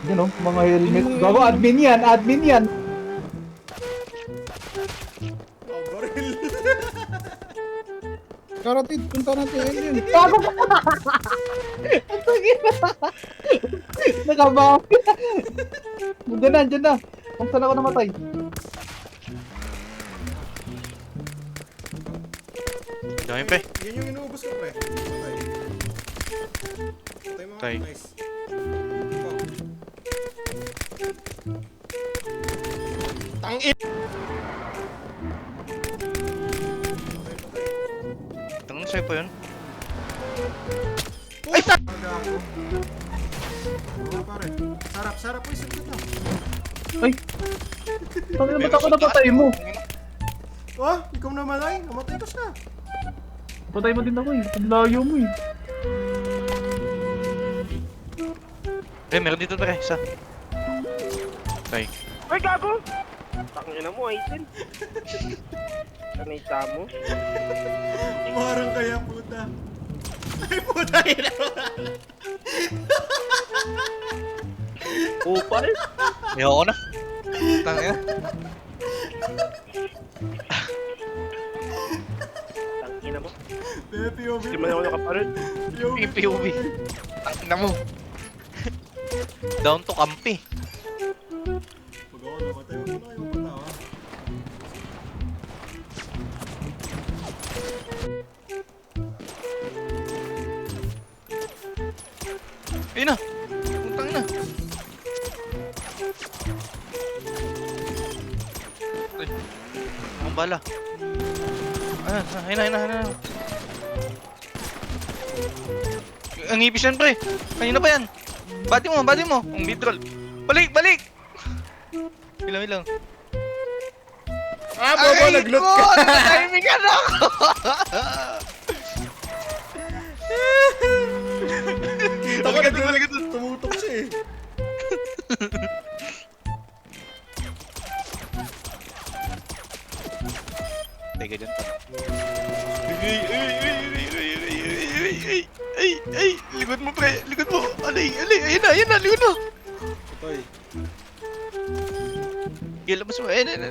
Yun oh, mga helmet. Gago, admin yan, admin yan. Oh, baril. Karatid, punta natin alien. Gago pa! Ang tagin na! Nakabawi. Diyan na. Kung saan ako namatay. Dami pre. Yan yung inuubos ko, pre. Patay. Patay mga Patay. nice. Tangin! Tanong sa'yo pa yun. Ay, sa... Oo, pare. Sarap po isip na. Ay! Tangin, ba't ako napatay mo? Oh, ikaw naman ay. Namatay ka siya. Patay mo din ako eh. Ang layo mo eh. Meron dito pre, isa. Tay. Ay, gago! Tangina mo, Aizen. Sanay mo. Umarang kaya, puta. Ay, puta, ina. Oo, pare. Ayoko na. Tangina. Tangina mo. POV. Hindi man ako nakaparod. Yung POV. Tangina mo. Down to kampi. Pag ako namatay, huwag mo na kayong patawa. Ayun na. Puntang na. Ay. Ang bala. Ayun na. Ang ipis yan pre. Kanina pa yan. Bati mo. Ang midroll. Balik! Ilang. Ah, bobo, nag-loot ka. Timing ka na ako! Kita ko nag-loot. Tumutok siya eh. Teka dyan pa. Ay! Likod mo pre! Likod mo! Alay! Ayun na! Likod mo! Patay. Gila mo sa... Ayun na!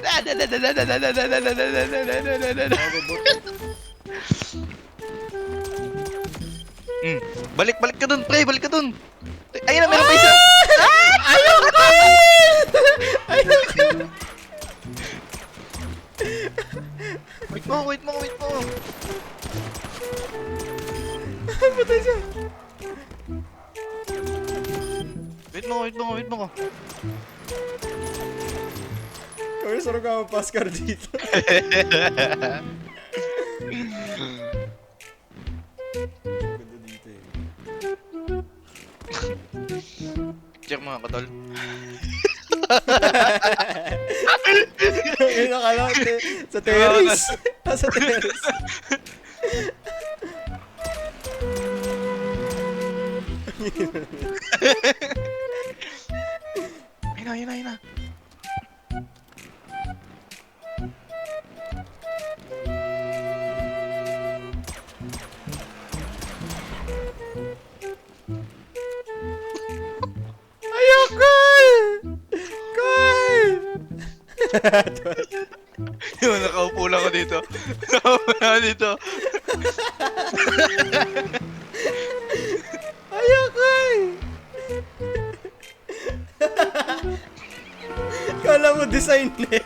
Balik ka dun pre! Balik ka dun! Ayun na! Meron pa isa! Ayaw ko! Wait mo! Patay siya. Wait mo ko. Kami sarap ka mapaskar dito. Ganda dito eh. Check mga katol. Yung nakalote sa terrace. Sa terrace. Ayun na. Ayoko! Koy! Yun, nakaupo lang ako dito. Ayoko! Kala mo design eh.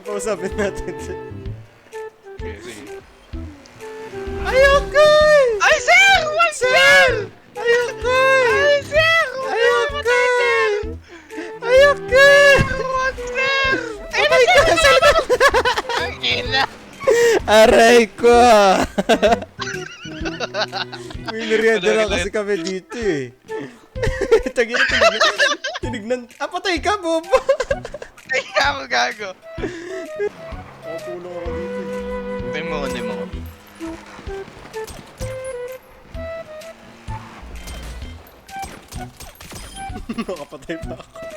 Pausapin natin siya. Okay, sige. Ayoko! Ay, sir! What, sir? Ayoko! Ay, sir! Ayoko! Ayoko! What, sir? Ay, my God! Ang ina! Aray ko! May merienda lang kasi kami dito eh. Tagi na tinignan. Ah, patay ka, Bobo! Ay, ako gago. Pulo ako dito eh. Time mo ko. Nakapatay pa ako.